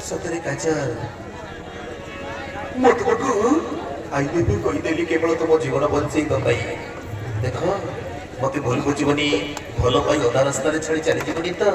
सतरे काजल मत बकू आई देवी कहीदेली केवल तुम जीवन बंचई पाई देख मत भूल बुझबनी भल पाई अधा रास्तार छाड़ी चली जीवनी तो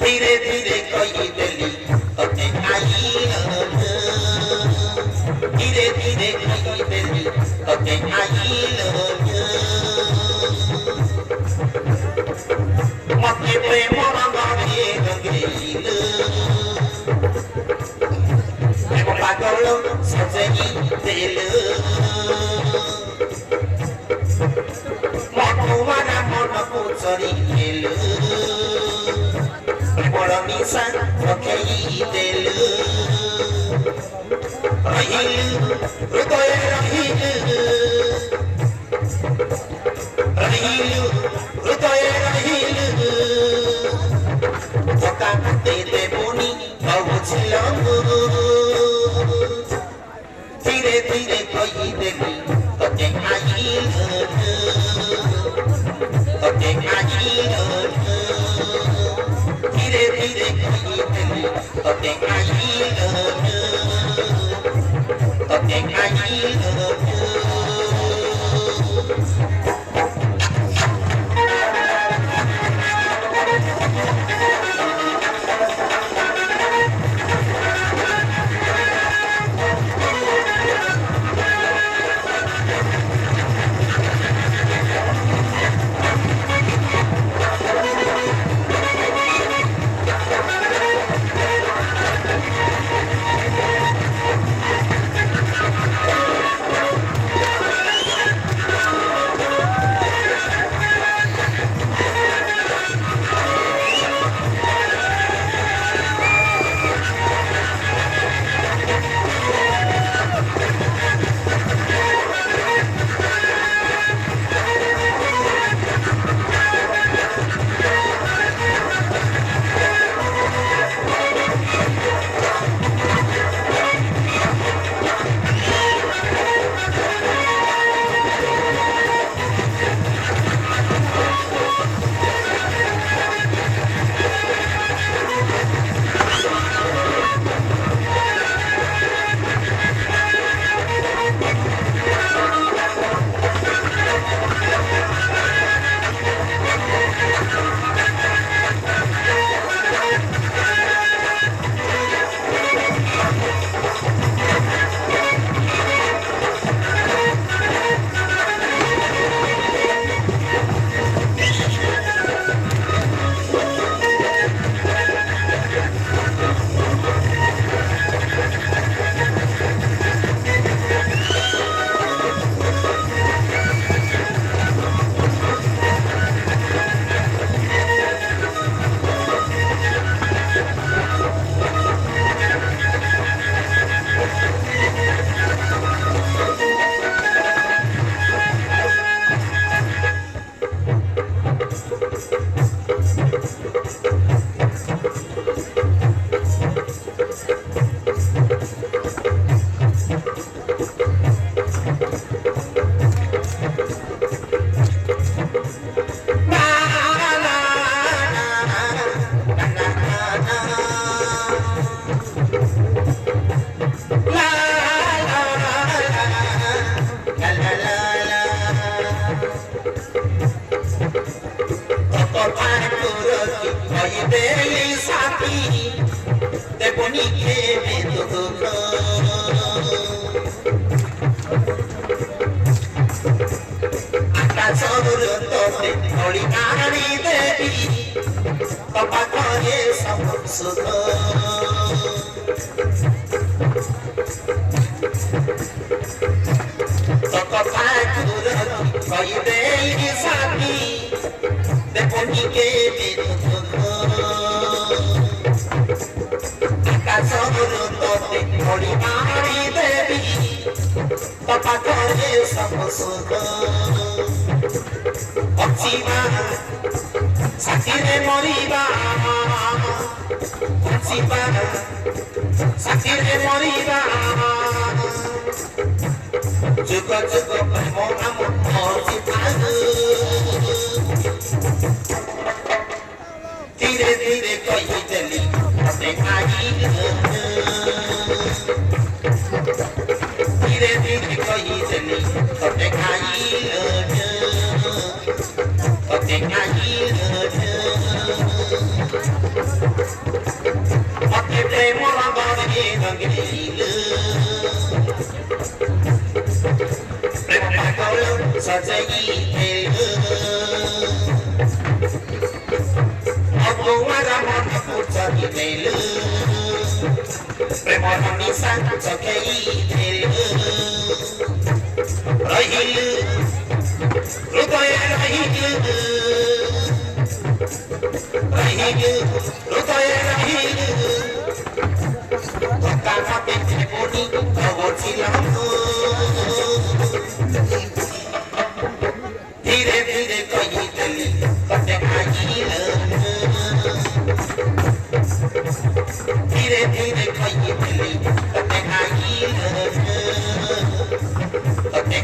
धीरे धीरे कही देली तते आई धीरे धीरे कही देली तते आई मते प्रेम रंगे रंगील प्रेम पागल सजई दिल मधुमाना मन को चरी गेल बड़ निशा रखई दिल रहिल हृदय रहिल हृदय रहिल धोखा दे देबुनी बहुझिल धीरे धीरे कही देली तते आइल तते आइल धीरे धीरे कही देली तते आइल तते आइल କହିଦେଲି ସାଥୀ ଦେବନି କେବେ ଦୁଃଖ ଆକାଶରୁ ତୋତେ ଧଳି ଆଣି ଦେବି ତୋ ପାଖରେ ସବୁ ସୁଖ ତୋ କଥାକୁ ରଖି କହିଦେଲି ସାଥୀ ଦେବନି କେବେ ଦୁଃଖ ଆକାଶରୁ ତୋତେ ଧଳି ଆଣି ଦେବି ତୋ ପାଖରେ ସବୁ ସୁଖ ବଞ୍ଚିବା ସାଥିରେ ମରିବା ବଞ୍ଚିବା ସାଥିରେ ମରିବା ଯୁଗ ଯୁଗ ପ୍ରେମ ନାମ ବଞ୍ଚିଥାଉ ଧୀରେ ଧୀରେ କହିଦେଲି ମତେ ଧୀରେ ଧୀରେ କହିଦେଲି ତତେ ତତେ ମତେ ପ୍ରେମ ରଙ୍ଗରେ ରଙ୍ଗେଇଲୁ ପ୍ରେମ ପାଗଳ ସଜେଇ ଦେଲୁ ଅଗୁଆର ମନକୁ ଚଢ଼ି ଦେଲୁ ପ୍ରେମର ନିଶା ଚଖେଇ ଦେଲୁ ରହିଲୁ ହୃଦୟ ରହିଲୁ ହୃଦୟ ରହିଲୁ ଧକ୍କା ମତେ ଦେବୁନି ବୁଝିଲୁ ଧୀରେ ଧୀରେ କହିଦେଲି ତତେ ଧୀରେ ଧୀରେ କହିଦେଲି ତତେ ତତେ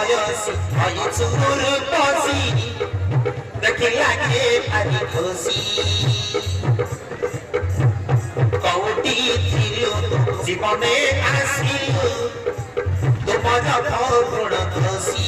বয়সী হয়েছ পশি দেখি লাগে ভারি খুশি কৌটি ছিল জীবনে আসিল তোমার করুণ খুশি